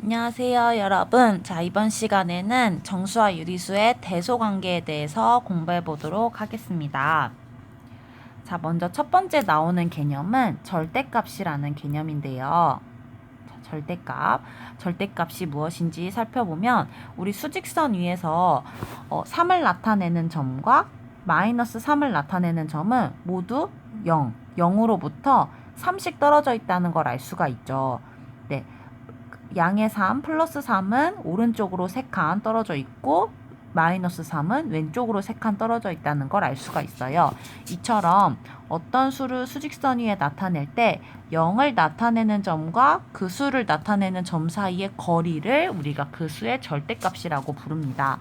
안녕하세요, 여러분. 자, 이번 시간에는 정수와 유리수의 대소관계에 대해서 공부해 보도록 하겠습니다. 자, 먼저 첫 번째 나오는 개념은 절대값이라는 개념인데요. 자, 절대값이 무엇인지 살펴보면 우리 수직선 위에서 3을 나타내는 점과 마이너스 3을 나타내는 점은 모두 0, 0으로부터 3씩 떨어져 있다는 걸 알 수가 있죠. 네. 양의 3 플러스 3은 오른쪽으로 3칸 떨어져 있고 마이너스 3은 왼쪽으로 3칸 떨어져 있다는 걸 알 수가 있어요. 이처럼 어떤 수를 수직선 위에 나타낼 때 0을 나타내는 점과 그 수를 나타내는 점 사이의 거리를 우리가 그 수의 절대값이라고 부릅니다.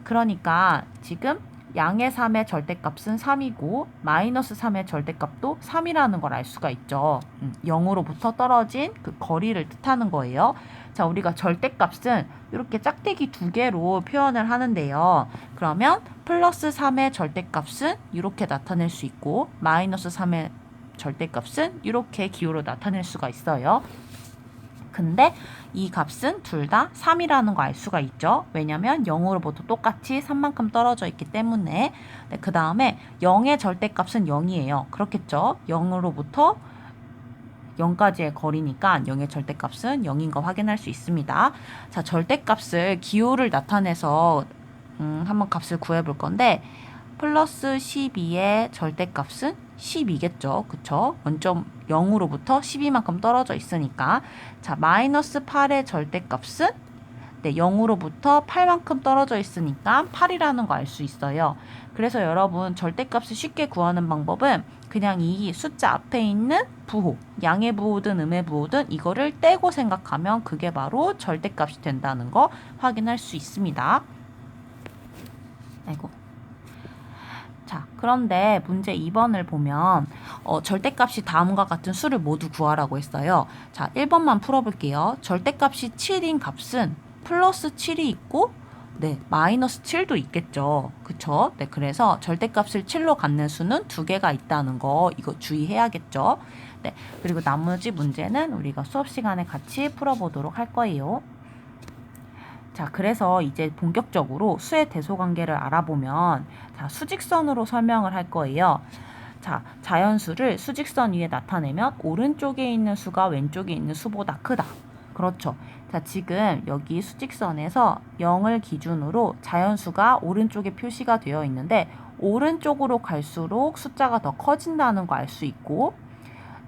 그러니까 지금 양의 3의 절대값은 3이고 마이너스 3의 절대값도 3이라는 걸 알 수가 있죠. 0으로부터 떨어진 그 거리를 뜻하는 거예요. 자, 우리가 절대값은 이렇게 짝대기 두 개로 표현을 하는데요. 그러면 플러스 3의 절대값은 이렇게 나타낼 수 있고 마이너스 3의 절대값은 이렇게 기호로 나타낼 수가 있어요. 근데 이 값은 둘 다 3이라는 거 알 수가 있죠. 왜냐면 0으로부터 똑같이 3만큼 떨어져 있기 때문에. 네, 그 다음에 0의 절대값은 0이에요. 그렇겠죠. 0으로부터 0까지의 거리니까 0의 절대값은 0인 거 확인할 수 있습니다. 자, 절대값을 기호를 나타내서 한번 값을 구해볼 건데 플러스 12의 절대값은 12겠죠. 그쵸? 원점 0으로부터 12만큼 떨어져 있으니까. 자, 마이너스 8의 절대값은 0으로부터 8만큼 떨어져 있으니까 8이라는 거 알 수 있어요. 그래서 여러분 절대값을 쉽게 구하는 방법은 그냥 이 숫자 앞에 있는 부호, 양의 부호든 음의 부호든 이거를 떼고 생각하면 그게 바로 절대값이 된다는 거 확인할 수 있습니다. 아이고. 자, 그런데 문제 2번을 보면 절대값이 다음과 같은 수를 모두 구하라고 했어요. 자, 1번만 풀어볼게요. 절대값이 7인 값은 플러스 7이 있고 마이너스 7도 있겠죠. 그쵸? 네, 그래서 절대값을 7로 갖는 수는 두 개가 있다는 거 이거 주의해야겠죠. 네, 그리고 나머지 문제는 우리가 수업 시간에 같이 풀어보도록 할 거예요. 자, 그래서 이제 본격적으로 수의 대소관계를 알아보면 자, 수직선으로 설명을 할 거예요. 자, 자연수를 수직선 위에 나타내면 오른쪽에 있는 수가 왼쪽에 있는 수보다 크다. 그렇죠. 자, 지금 여기 수직선에서 0을 기준으로 자연수가 오른쪽에 표시가 되어 있는데 오른쪽으로 갈수록 숫자가 더 커진다는 거 알 수 있고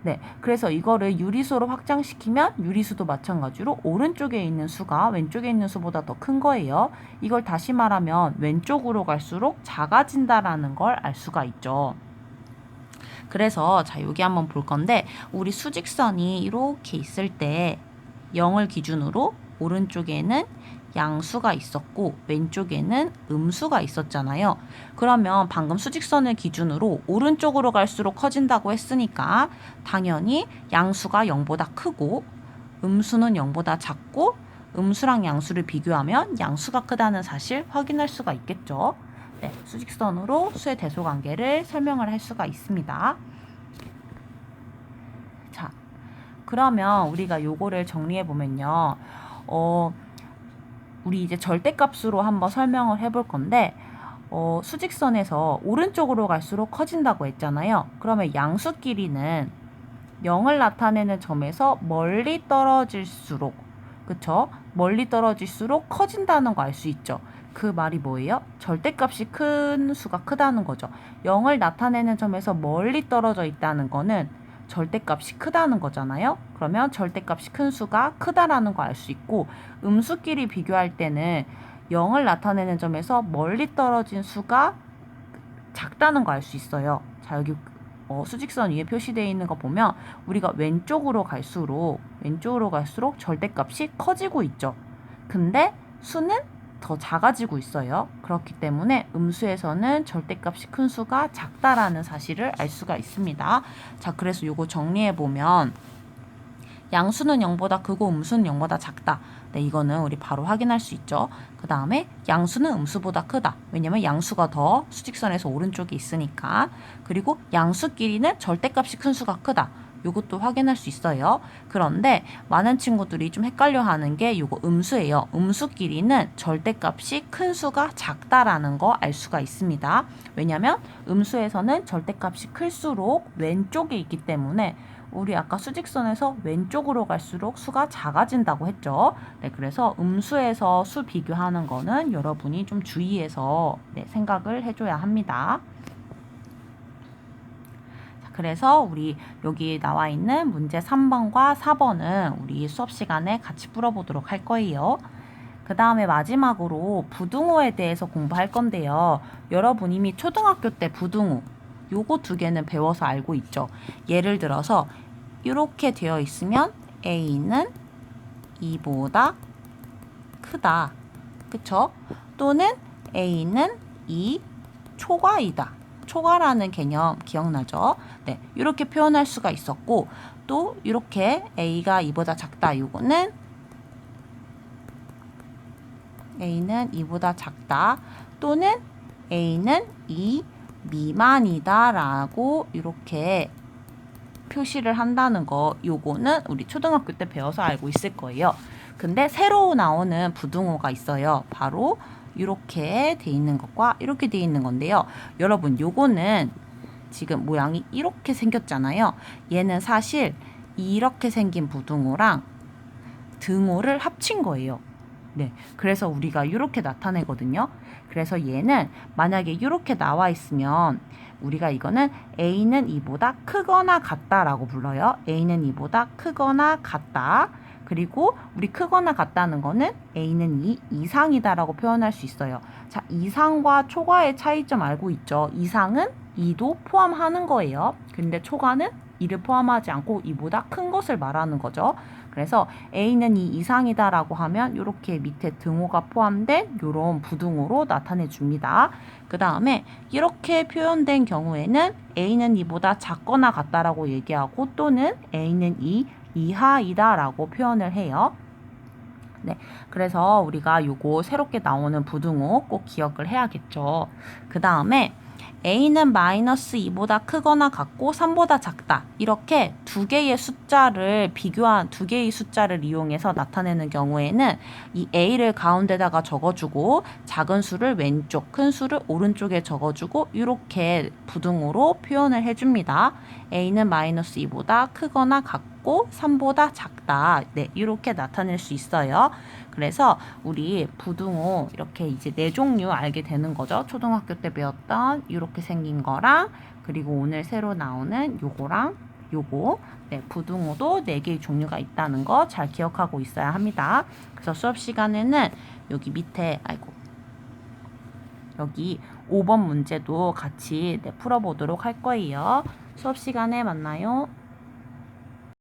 네, 그래서 이거를 유리수로 확장시키면 유리수도 마찬가지로 오른쪽에 있는 수가 왼쪽에 있는 수보다 더 큰 거예요. 이걸 다시 말하면 왼쪽으로 갈수록 작아진다라는 걸 알 수가 있죠. 그래서 자, 여기 한번 볼 건데 우리 수직선이 이렇게 있을 때 0을 기준으로 오른쪽에는 양수가 있었고 왼쪽에는 음수가 있었잖아요. 그러면 방금 수직선을 기준으로 오른쪽으로 갈수록 커진다고 했으니까 당연히 양수가 0보다 크고 음수는 0보다 작고 음수랑 양수를 비교하면 양수가 크다는 사실 확인할 수가 있겠죠. 네, 수직선으로 수의 대소관계를 설명을 할 수가 있습니다. 자, 그러면 우리가 요거를 정리해 보면요. 우리 이제 절대값으로 한번 설명을 해볼 건데 수직선에서 오른쪽으로 갈수록 커진다고 했잖아요. 그러면 양수끼리는 0을 나타내는 점에서 멀리 떨어질수록 그쵸? 멀리 떨어질수록 커진다는 거 알 수 있죠. 그 말이 뭐예요? 절대값이 큰 수가 크다는 거죠. 0을 나타내는 점에서 멀리 떨어져 있다는 거는 절대값이 크다는 거잖아요. 그러면 절대값이 큰 수가 크다라는 거 알 수 있고 음수끼리 비교할 때는 0을 나타내는 점에서 멀리 떨어진 수가 작다는 거 알 수 있어요. 자, 여기 수직선 위에 표시되어 있는 거 보면 우리가 왼쪽으로 갈수록 절대값이 커지고 있죠. 근데 수는 더 작아지고 있어요. 그렇기 때문에 음수에서는 절대값이 큰 수가 작다라는 사실을 알 수가 있습니다. 자, 그래서 요거 정리해 보면 양수는 0보다 크고 음수는 0보다 작다. 네, 이거는 우리 바로 확인할 수 있죠. 그 다음에 양수는 음수보다 크다. 왜냐면 양수가 더 수직선에서 오른쪽에 있으니까. 그리고 양수끼리는 절대값이 큰 수가 크다. 요것도 확인할 수 있어요. 그런데 많은 친구들이 좀 헷갈려 하는 게 요거 음수예요. 음수끼리는 절대값이 큰 수가 작다라는 거 알 수가 있습니다. 왜냐면 음수에서는 절대값이 클수록 왼쪽에 있기 때문에 우리 아까 수직선에서 왼쪽으로 갈수록 수가 작아진다고 했죠. 네, 그래서 음수에서 수 비교하는 거는 여러분이 좀 주의해서 생각을 해줘야 합니다. 자, 그래서 우리 여기 나와 있는 문제 3번과 4번은 우리 수업 시간에 같이 풀어보도록 할 거예요. 그 다음에 마지막으로 부등호에 대해서 공부할 건데요. 여러분 이미 초등학교 때 부등호 요거 두 개는 배워서 알고 있죠. 예를 들어서 이렇게 되어 있으면 A는 2보다 크다. 그쵸? 또는 A는 2 초과이다. 초과라는 개념 기억나죠? 네, 이렇게 표현할 수가 있었고 또 이렇게 A가 2보다 작다. 요거는 A는 2보다 작다. 또는 A는 2 미만이다 라고 이렇게 표시를 한다는 거 요거는 우리 초등학교 때 배워서 알고 있을 거예요. 근데 새로 나오는 부등호가 있어요. 바로 이렇게 돼 있는 것과 이렇게 돼 있는 건데요. 여러분 요거는 지금 모양이 이렇게 생겼잖아요. 얘는 사실 이렇게 생긴 부등호랑 등호를 합친 거예요. 네, 그래서 우리가 이렇게 나타내거든요. 그래서 얘는 만약에 이렇게 나와 있으면 우리가 이거는 A는 2보다 크거나 같다라고 불러요. A는 2보다 크거나 같다. 그리고 우리 크거나 같다는 거는 A는 2 이상이다라고 표현할 수 있어요. 자, 이상과 초과의 차이점 알고 있죠? 이상은 2도 포함하는 거예요. 근데 초과는 2를 포함하지 않고 2보다 큰 것을 말하는 거죠. 그래서 A는 2 이상이다라고 하면 이렇게 밑에 등호가 포함된 이런 부등호로 나타내 줍니다. 그 다음에 이렇게 표현된 경우에는 A는 2보다 작거나 같다라고 얘기하고 또는 A는 2 이하이다라고 표현을 해요. 네, 그래서 우리가 요거 새롭게 나오는 부등호 꼭 기억을 해야겠죠. 그 다음에 A는 마이너스 2보다 크거나 같고 3보다 작다. 이렇게 두 개의 숫자를 비교한 두 개의 숫자를 이용해서 나타내는 경우에는 이 A를 가운데다가 적어주고 작은 수를 왼쪽, 큰 수를 오른쪽에 적어주고 이렇게 부등호로 표현을 해줍니다. A는 마이너스 2보다 크거나 같고 3보다 작다. 네, 이렇게 나타낼 수 있어요. 그래서 우리 부등호 이렇게 이제 네 종류 알게 되는 거죠. 초등학교 때 배웠던 이렇게 생긴 거랑 그리고 오늘 새로 나오는 요거랑 요거 네, 부등호도 4개의 종류가 있다는 거 잘 기억하고 있어야 합니다. 그래서 수업 시간에는 여기 밑에 여기 5번 문제도 같이 풀어보도록 할 거예요. 수업 시간에 만나요.